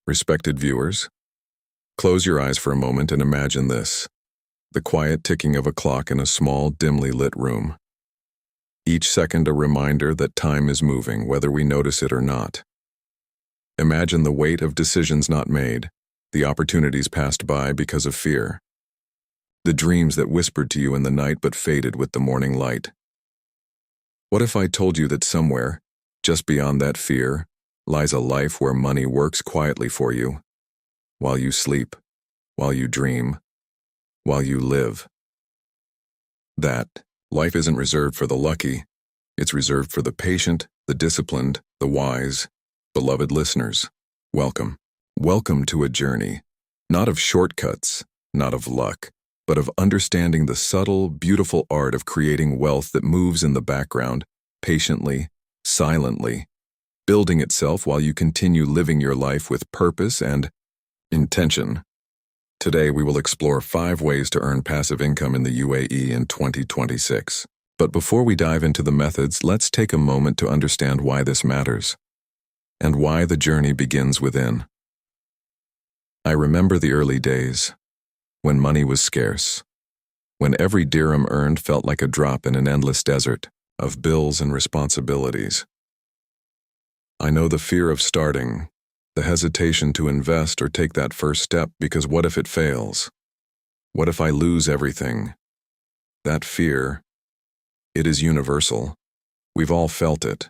Respected viewers, close your eyes for a moment and imagine this: the quiet ticking of a clock in a small, dimly lit room. Each second a reminder that time is moving, whether we notice it or not. Imagine the weight of decisions not made, the opportunities passed by because of fear, the dreams that whispered to you in the night but faded with the morning light. What if I told you that somewhere, just beyond that fear, lies a life where money works quietly for you, while you sleep, while you dream, while you live? That life isn't reserved for the lucky, it's reserved for the patient, the disciplined, the wise. Beloved listeners, welcome. Welcome to a journey, not of shortcuts, not of luck, but of understanding the subtle, beautiful art of creating wealth that moves in the background, patiently, silently, building itself while you continue living your life with purpose and intention. Today we will explore 5 ways to earn passive income in the UAE in 2026. But before we dive into the methods, let's take a moment to understand why this matters, and why the journey begins within. I remember the early days, when money was scarce, when every dirham earned felt like a drop in an endless desert of bills and responsibilities. I know the fear of starting, the hesitation to invest or take that first step because what if it fails? What if I lose everything? That fear, it is universal. We've all felt it.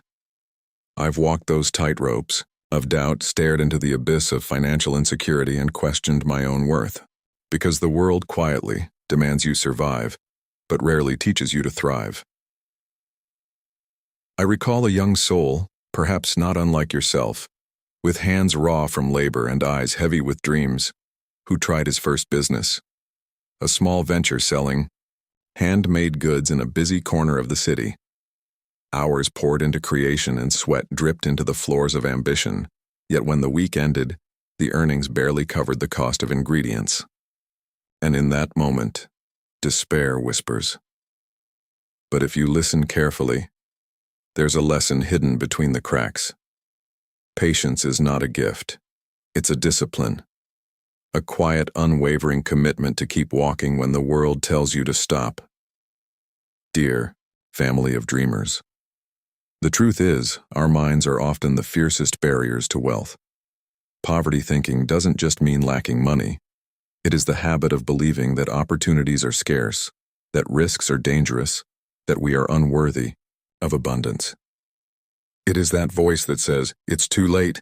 I've walked those tightropes of doubt, stared into the abyss of financial insecurity, and questioned my own worth. Because the world quietly demands you survive, but rarely teaches you to thrive. I recall a young soul, perhaps not unlike yourself, with hands raw from labor and eyes heavy with dreams, who tried his first business. A small venture selling handmade goods in a busy corner of the city. Hours poured into creation and sweat dripped into the floors of ambition, yet when the week ended, the earnings barely covered the cost of ingredients. And in that moment, despair whispers. But if you listen carefully, there's a lesson hidden between the cracks. Patience is not a gift, it's a discipline. A quiet, unwavering commitment to keep walking when the world tells you to stop. Dear family of dreamers, the truth is, our minds are often the fiercest barriers to wealth. Poverty thinking doesn't just mean lacking money. It is the habit of believing that opportunities are scarce, that risks are dangerous, that we are unworthy of abundance. It is that voice that says, "It's too late.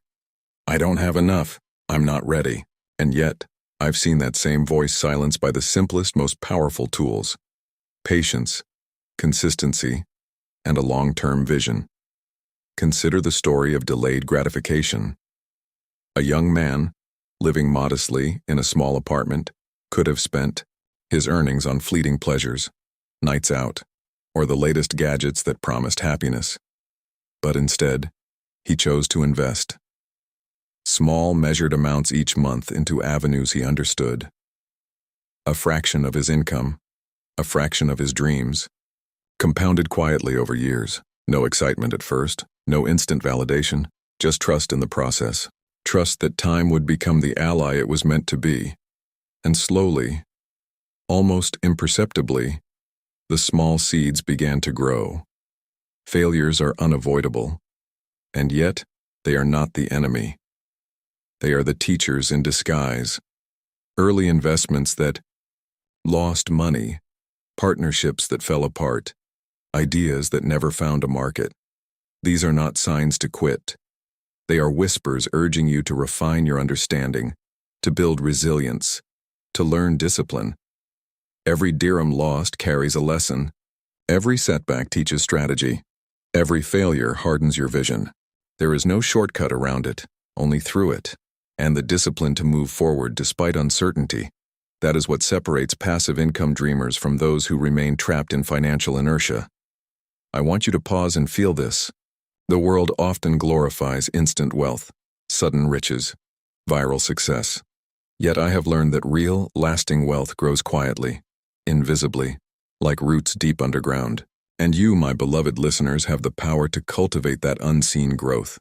I don't have enough. I'm not ready." And yet, I've seen that same voice silenced by the simplest, most powerful tools: patience, consistency, and a long-term vision. Consider the story of delayed gratification. A young man, living modestly in a small apartment, could have spent his earnings on fleeting pleasures, nights out, or the latest gadgets that promised happiness. But instead, he chose to invest small, measured amounts each month into avenues he understood. A fraction of his income, a fraction of his dreams, compounded quietly over years. No excitement at first, no instant validation, just trust in the process. Trust that time would become the ally it was meant to be. And slowly, almost imperceptibly, the small seeds began to grow. Failures are unavoidable, and yet they are not the enemy. They are the teachers in disguise. Early investments that lost money, partnerships that fell apart, ideas that never found a market. These are not signs to quit. They are whispers urging you to refine your understanding, to build resilience, to learn discipline. Every dirham lost carries a lesson. Every setback teaches strategy. Every failure hardens your vision. There is no shortcut around it, only through it, and the discipline to move forward despite uncertainty. That is what separates passive income dreamers from those who remain trapped in financial inertia. I want you to pause and feel this. The world often glorifies instant wealth, sudden riches, viral success. Yet I have learned that real, lasting wealth grows quietly, invisibly, like roots deep underground. And you, my beloved listeners, have the power to cultivate that unseen growth.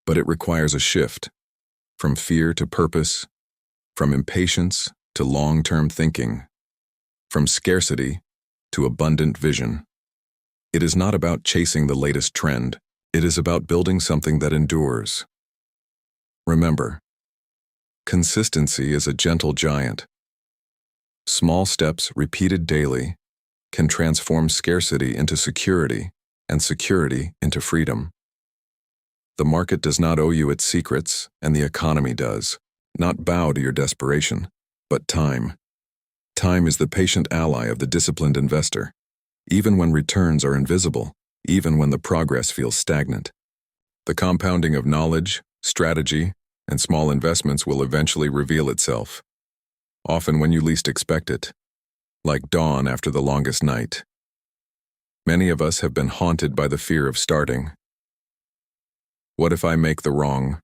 But it requires a shift, from fear to purpose, from impatience to long-term thinking, from scarcity to abundant vision. It is not about chasing the latest trend. It is about building something that endures. Remember, consistency is a gentle giant. Small steps repeated daily can transform scarcity into security and security into freedom. The market does not owe you its secrets, and the economy does. Not bow to your desperation, but time. Time is the patient ally of the disciplined investor, even when returns are invisible, even when the progress feels stagnant. The compounding of knowledge, strategy, and small investments will eventually reveal itself, often when you least expect it, like dawn after the longest night. Many of us have been haunted by the fear of starting. What if I make the wrong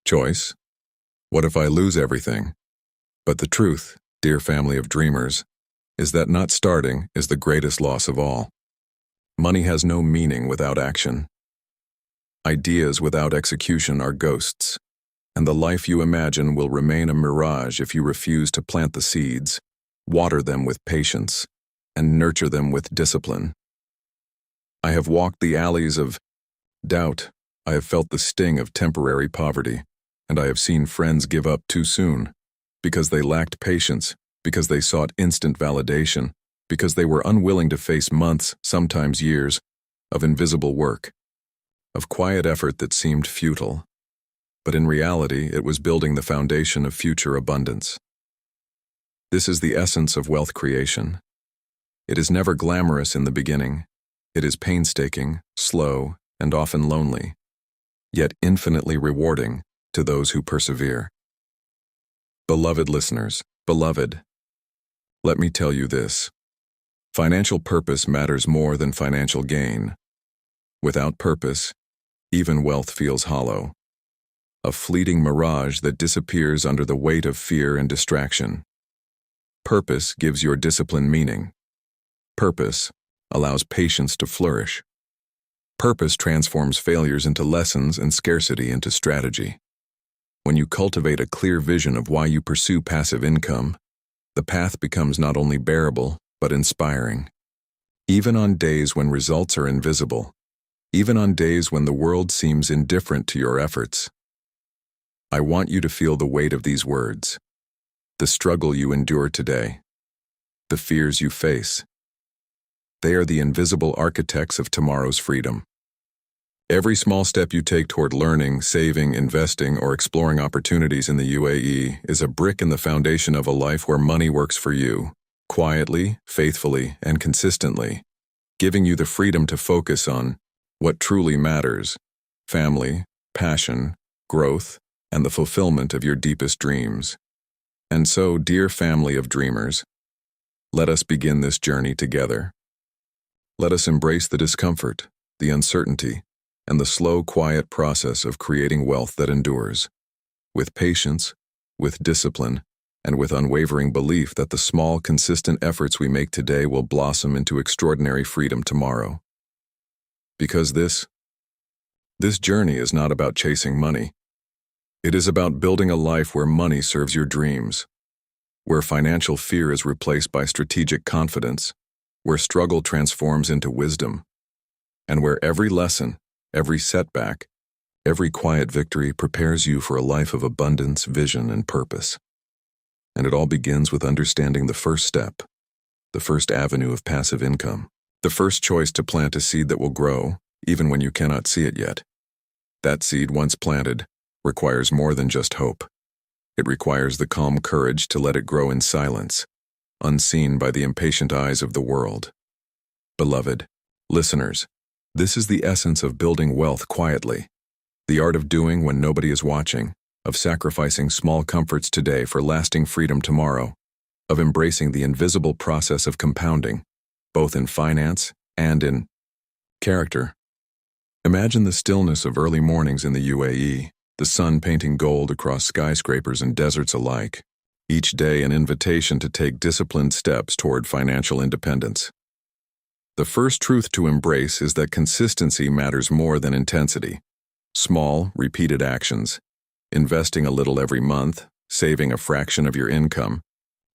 choice? What if I lose everything? But the truth, dear family of dreamers, is that not starting is the greatest loss of all. Money has no meaning without action. Ideas without execution are ghosts, and the life you imagine will remain a mirage if you refuse to plant the seeds, water them with patience, and nurture them with discipline. I have walked the alleys of doubt. I have felt the sting of temporary poverty, and I have seen friends give up too soon, because they lacked patience, because they sought instant validation, because they were unwilling to face months, sometimes years, of invisible work, of quiet effort that seemed futile. But in reality, it was building the foundation of future abundance. This is the essence of wealth creation. It is never glamorous in the beginning. It is painstaking, slow, and often lonely, yet infinitely rewarding to those who persevere. Beloved listeners, beloved, let me tell you this. Financial purpose matters more than financial gain. Without purpose, even wealth feels hollow, a fleeting mirage that disappears under the weight of fear and distraction. Purpose gives your discipline meaning. Purpose allows patience to flourish. Purpose transforms failures into lessons and scarcity into strategy. When you cultivate a clear vision of why you pursue passive income, the path becomes not only bearable, but inspiring. Even on days when results are invisible, even on days when the world seems indifferent to your efforts, I want you to feel the weight of these words. The struggle you endure today, the fears you face, they are the invisible architects of tomorrow's freedom. Every small step you take toward learning, saving, investing, or exploring opportunities in the UAE is a brick in the foundation of a life where money works for you, quietly, faithfully, and consistently, giving you the freedom to focus on what truly matters: family, passion, growth, and the fulfillment of your deepest dreams. And so, dear family of dreamers, let us begin this journey together. Let us embrace the discomfort, the uncertainty, and the slow, quiet process of creating wealth that endures, with patience, with discipline, and with unwavering belief that the small, consistent efforts we make today will blossom into extraordinary freedom tomorrow. Because this journey is not about chasing money. It is about building a life where money serves your dreams, where financial fear is replaced by strategic confidence, where struggle transforms into wisdom, and where every lesson, every setback, every quiet victory prepares you for a life of abundance, vision, and purpose. And it all begins with understanding the first step, the first avenue of passive income, the first choice to plant a seed that will grow, even when you cannot see it yet. That seed, once planted, requires more than just hope. It requires the calm courage to let it grow in silence, unseen by the impatient eyes of the world. Beloved listeners, this is the essence of building wealth quietly, the art of doing when nobody is watching, of sacrificing small comforts today for lasting freedom tomorrow, of embracing the invisible process of compounding, both in finance and in character. Imagine the stillness of early mornings in the UAE, the sun painting gold across skyscrapers and deserts alike, each day an invitation to take disciplined steps toward financial independence. The first truth to embrace is that consistency matters more than intensity. Small, repeated actions, investing a little every month, saving a fraction of your income,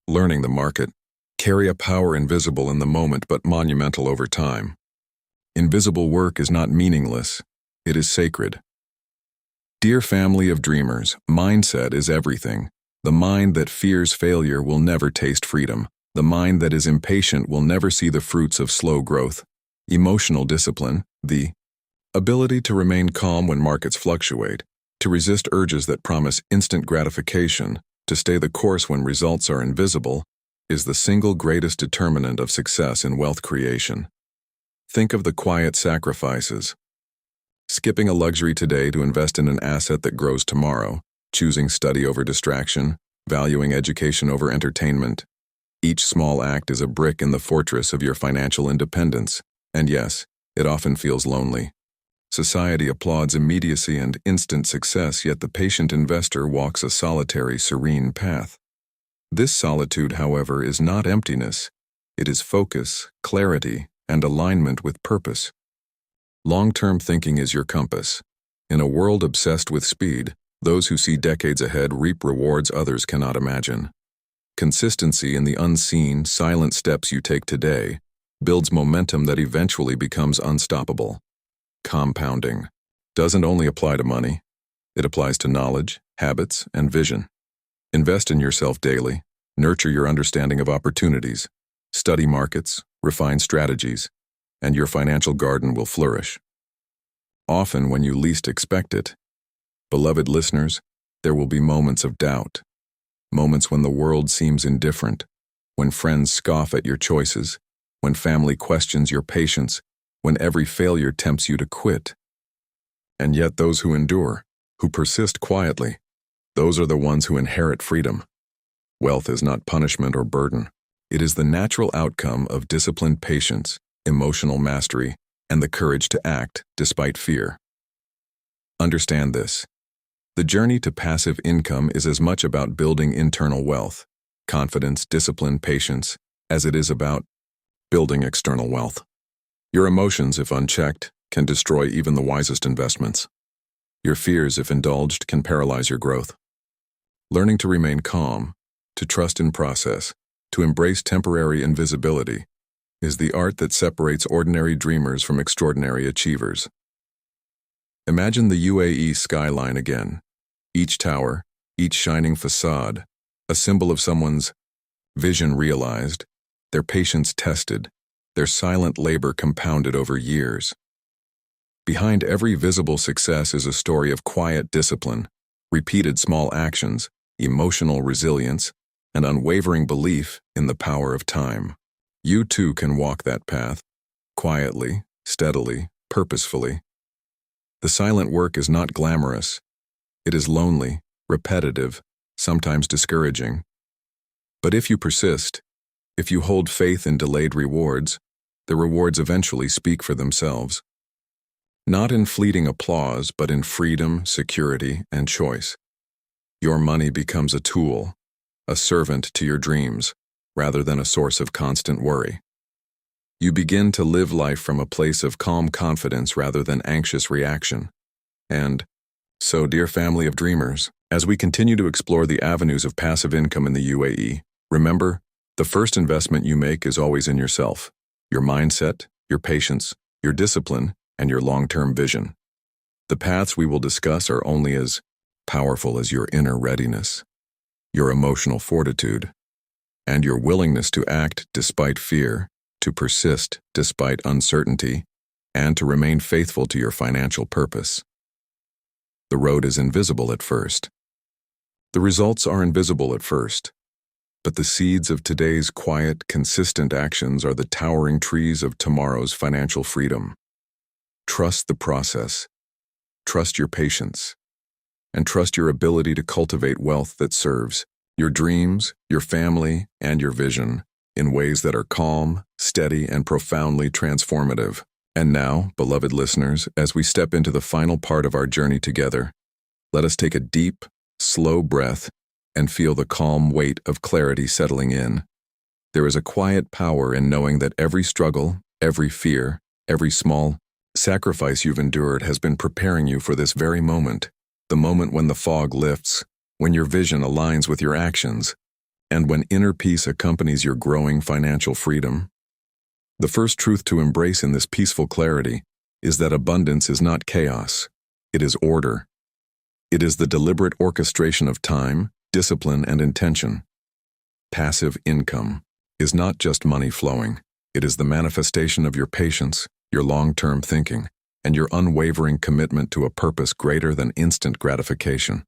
learning the market, carry a power invisible in the moment but monumental over time. Invisible work is not meaningless, it is sacred. Dear family of dreamers, mindset is everything. The mind that fears failure will never taste freedom. The mind that is impatient will never see the fruits of slow growth. Emotional discipline, the ability to remain calm when markets fluctuate, to resist urges that promise instant gratification, to stay the course when results are invisible, is the single greatest determinant of success in wealth creation. Think of the quiet sacrifices. Skipping a luxury today to invest in an asset that grows tomorrow, choosing study over distraction, valuing education over entertainment. Each small act is a brick in the fortress of your financial independence, and yes, it often feels lonely. Society applauds immediacy and instant success, yet the patient investor walks a solitary, serene path. This solitude, however, is not emptiness. It is focus, clarity, and alignment with purpose. Long-term thinking is your compass. In a world obsessed with speed, those who see decades ahead reap rewards others cannot imagine. Consistency in the unseen, silent steps you take today builds momentum that eventually becomes unstoppable. Compounding doesn't only apply to money, it applies to knowledge, habits, and vision. Invest in yourself daily, nurture your understanding of opportunities, study markets, refine strategies, and your financial garden will flourish. Often when you least expect it, beloved listeners, there will be moments of doubt, moments when the world seems indifferent, when friends scoff at your choices, when family questions your patience, when every failure tempts you to quit. And yet those who endure, who persist quietly, those are the ones who inherit freedom. Wealth is not punishment or burden. It is the natural outcome of disciplined patience, emotional mastery, and the courage to act despite fear. Understand this. The journey to passive income is as much about building internal wealth, confidence, discipline, patience, as it is about building external wealth. Your emotions, if unchecked, can destroy even the wisest investments. Your fears, if indulged, can paralyze your growth. Learning to remain calm, to trust in process, to embrace temporary invisibility, is the art that separates ordinary dreamers from extraordinary achievers. Imagine the UAE skyline again. Each tower, each shining facade, a symbol of someone's vision realized, their patience tested, their silent labor compounded over years. Behind every visible success is a story of quiet discipline, repeated small actions, emotional resilience, and unwavering belief in the power of time. You too can walk that path, quietly, steadily, purposefully. The silent work is not glamorous. It is lonely, repetitive, sometimes discouraging. But if you persist, if you hold faith in delayed rewards, the rewards eventually speak for themselves. Not in fleeting applause, but in freedom, security, and choice. Your money becomes a tool, a servant to your dreams, rather than a source of constant worry. You begin to live life from a place of calm confidence rather than anxious reaction. And so, dear family of dreamers, as we continue to explore the avenues of passive income in the UAE, remember, the first investment you make is always in yourself, your mindset, your patience, your discipline, and your long-term vision. The paths we will discuss are only as powerful as your inner readiness, your emotional fortitude, and your willingness to act despite fear, to persist despite uncertainty, and to remain faithful to your financial purpose. The road is invisible at first. The results are invisible at first. But the seeds of today's quiet, consistent actions are the towering trees of tomorrow's financial freedom. Trust the process. Trust your patience. And trust your ability to cultivate wealth that serves your dreams, your family, and your vision in ways that are calm, steady, and profoundly transformative. And now, beloved listeners, as we step into the final part of our journey together, let us take a deep, slow breath and feel the calm weight of clarity settling in. There is a quiet power in knowing that every struggle, every fear, every small sacrifice you've endured has been preparing you for this very moment. the moment when the fog lifts, when your vision aligns with your actions, and when inner peace accompanies your growing financial freedom. The first truth to embrace in this peaceful clarity is that abundance is not chaos, it is order. It is the deliberate orchestration of time, discipline, and intention. Passive income is not just money flowing, it is the manifestation of your patience, your long-term thinking, and your unwavering commitment to a purpose greater than instant gratification.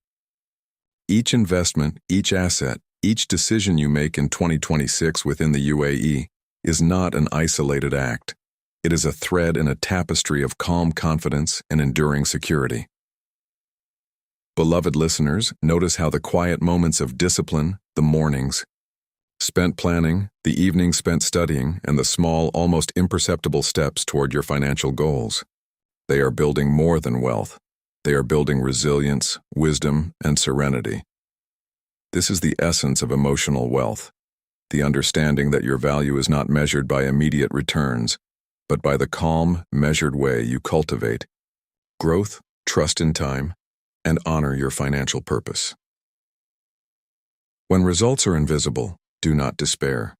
Each investment, each asset, each decision you make in 2026 within the UAE is not an isolated act. It is a thread in a tapestry of calm confidence and enduring security. Beloved listeners, notice how the quiet moments of discipline, the mornings spent planning, the evenings spent studying, and the small, almost imperceptible steps toward your financial goals. They are building more than wealth. They are building resilience, wisdom, and serenity. This is the essence of emotional wealth, the understanding that your value is not measured by immediate returns, but by the calm, measured way you cultivate growth, trust in time, and honor your financial purpose. When results are invisible, do not despair.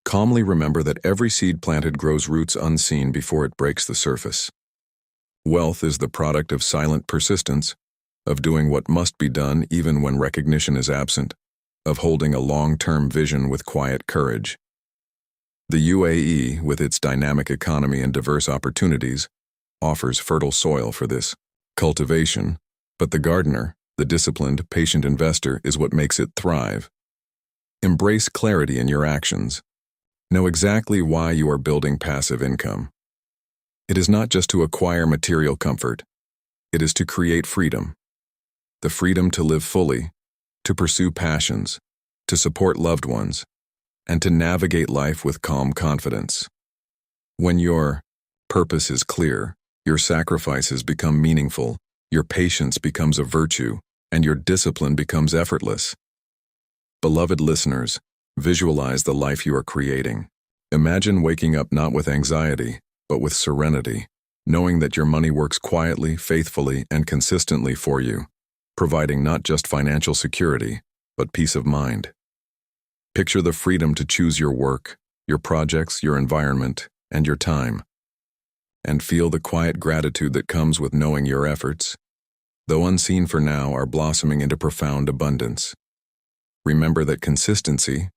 Calmly remember that every seed planted grows roots unseen before it breaks the surface. Wealth is the product of silent persistence, of doing what must be done even when recognition is absent, of holding a long-term vision with quiet courage. The UAE, with its dynamic economy and diverse opportunities, offers fertile soil for this cultivation, but the gardener, the disciplined, patient investor, is what makes it thrive. Embrace clarity in your actions. Know exactly why you are building passive income. It is not just to acquire material comfort. It is to create freedom. The freedom to live fully, to pursue passions, to support loved ones, and to navigate life with calm confidence. When your purpose is clear, your sacrifices become meaningful, your patience becomes a virtue, and your discipline becomes effortless. Beloved listeners, visualize the life you are creating. Imagine waking up not with anxiety, but with serenity, knowing that your money works quietly, faithfully, and consistently for you, providing not just financial security, but peace of mind. Picture the freedom to choose your work, your projects, your environment, and your time. And feel the quiet gratitude that comes with knowing your efforts, though unseen for now, are blossoming into profound abundance. Remember that consistency,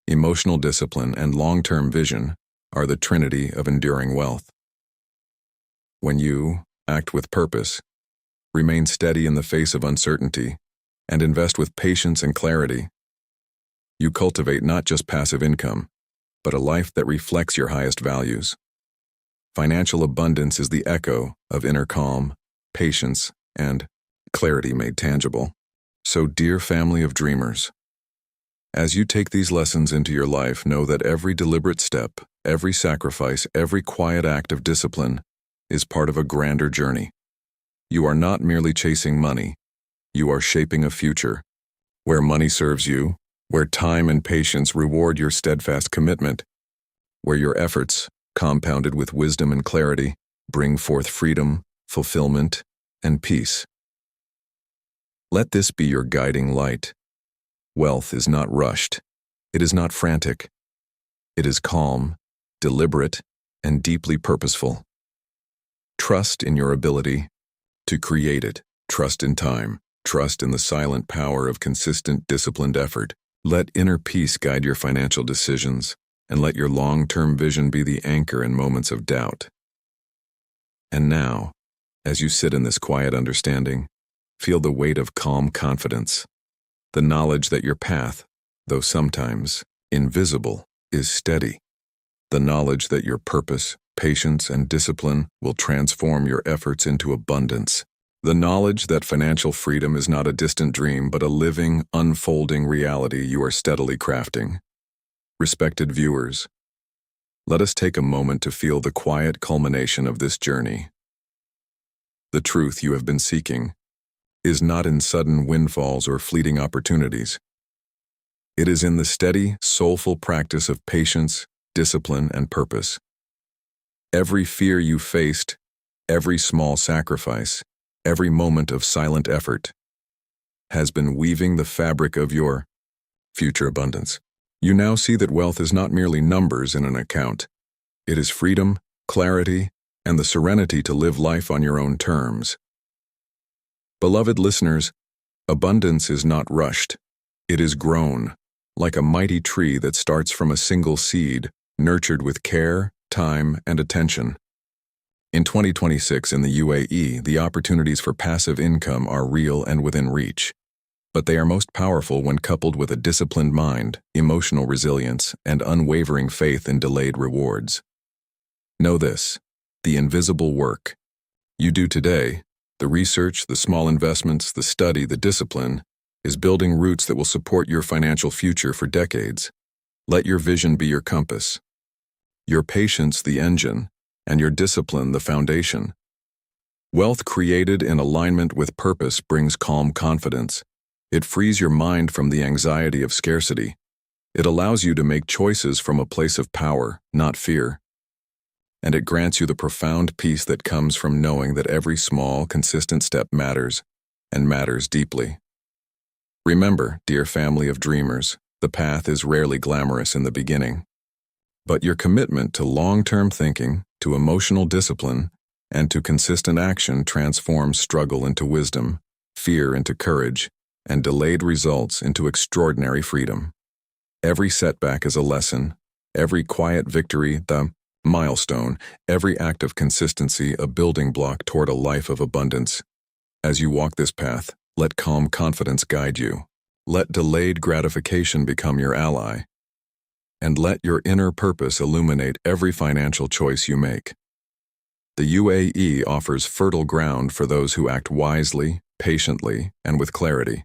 emotional discipline, and long-term vision are the trinity of enduring wealth. When you act with purpose, remain steady in the face of uncertainty, and invest with patience and clarity, you cultivate not just passive income, but a life that reflects your highest values. Financial abundance is the echo of inner calm, patience, and clarity made tangible. So, dear family of dreamers, as you take these lessons into your life, know that every deliberate step, every sacrifice, every quiet act of discipline is part of a grander journey. You are not merely chasing money, you are shaping a future where money serves you, where time and patience reward your steadfast commitment, where your efforts, compounded with wisdom and clarity, bring forth freedom, fulfillment, and peace. Let this be your guiding light. Wealth is not rushed. It is not frantic. It is calm, deliberate, and deeply purposeful. Trust in your ability to create it. Trust in time. Trust in the silent power of consistent, disciplined effort. Let inner peace guide your financial decisions, and let your long-term vision be the anchor in moments of doubt. And now, as you sit in this quiet understanding, feel the weight of calm confidence, the knowledge that your path, though sometimes invisible, is steady, the knowledge that your purpose, patience, and discipline will transform your efforts into abundance, the knowledge that financial freedom is not a distant dream but a living, unfolding reality you are steadily crafting. Respected viewers, let us take a moment to feel the quiet culmination of this journey. The truth you have been seeking is not in sudden windfalls or fleeting opportunities. It is in the steady, soulful practice of patience, discipline, and purpose. Every fear you faced, every small sacrifice, every moment of silent effort, has been weaving the fabric of your future abundance. You now see that wealth is not merely numbers in an account. It is freedom, clarity, and the serenity to live life on your own terms. Beloved listeners, abundance is not rushed. It is grown, like a mighty tree that starts from a single seed, nurtured with care, time, and attention. In 2026 in the UAE, the opportunities for passive income are real and within reach. But they are most powerful when coupled with a disciplined mind, emotional resilience, and unwavering faith in delayed rewards. Know this: the invisible work you do today, the research, the small investments, the study, the discipline, is building roots that will support your financial future for decades. Let your vision be your compass, your patience the engine, and your discipline the foundation. Wealth created in alignment with purpose brings calm confidence. It frees your mind from the anxiety of scarcity. It allows you to make choices from a place of power, not fear. And it grants you the profound peace that comes from knowing that every small, consistent step matters, and matters deeply. Remember, dear family of dreamers, the path is rarely glamorous in the beginning. But your commitment to long-term thinking, to emotional discipline, and to consistent action transforms struggle into wisdom, fear into courage, and delayed results into extraordinary freedom. Every setback is a lesson, every quiet victory the milestone, every act of consistency a building block toward a life of abundance. As you walk this path, let calm confidence guide you. Let delayed gratification become your ally. And let your inner purpose illuminate every financial choice you make. The UAE offers fertile ground for those who act wisely, patiently, and with clarity.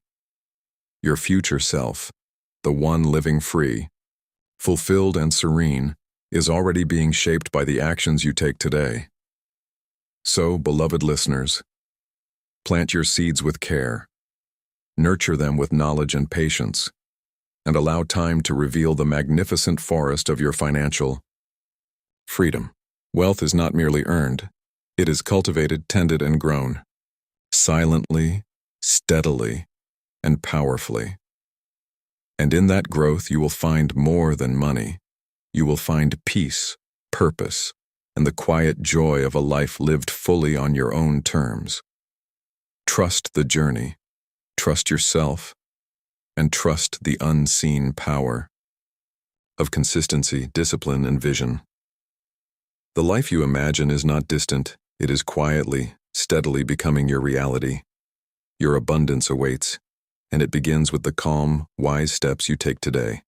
Your future self, the one living free, fulfilled and serene, is already being shaped by the actions you take today. So, beloved listeners, plant your seeds with care, nurture them with knowledge and patience, and allow time to reveal the magnificent forest of your financial freedom. Wealth is not merely earned, it is cultivated, tended, and grown, silently, steadily, and powerfully. And in that growth you will find more than money. You will find peace, purpose, and the quiet joy of a life lived fully on your own terms. Trust the journey, trust yourself, and trust the unseen power of consistency, discipline, and vision. The life you imagine is not distant, it is quietly, steadily becoming your reality. Your abundance awaits, and it begins with the calm, wise steps you take today.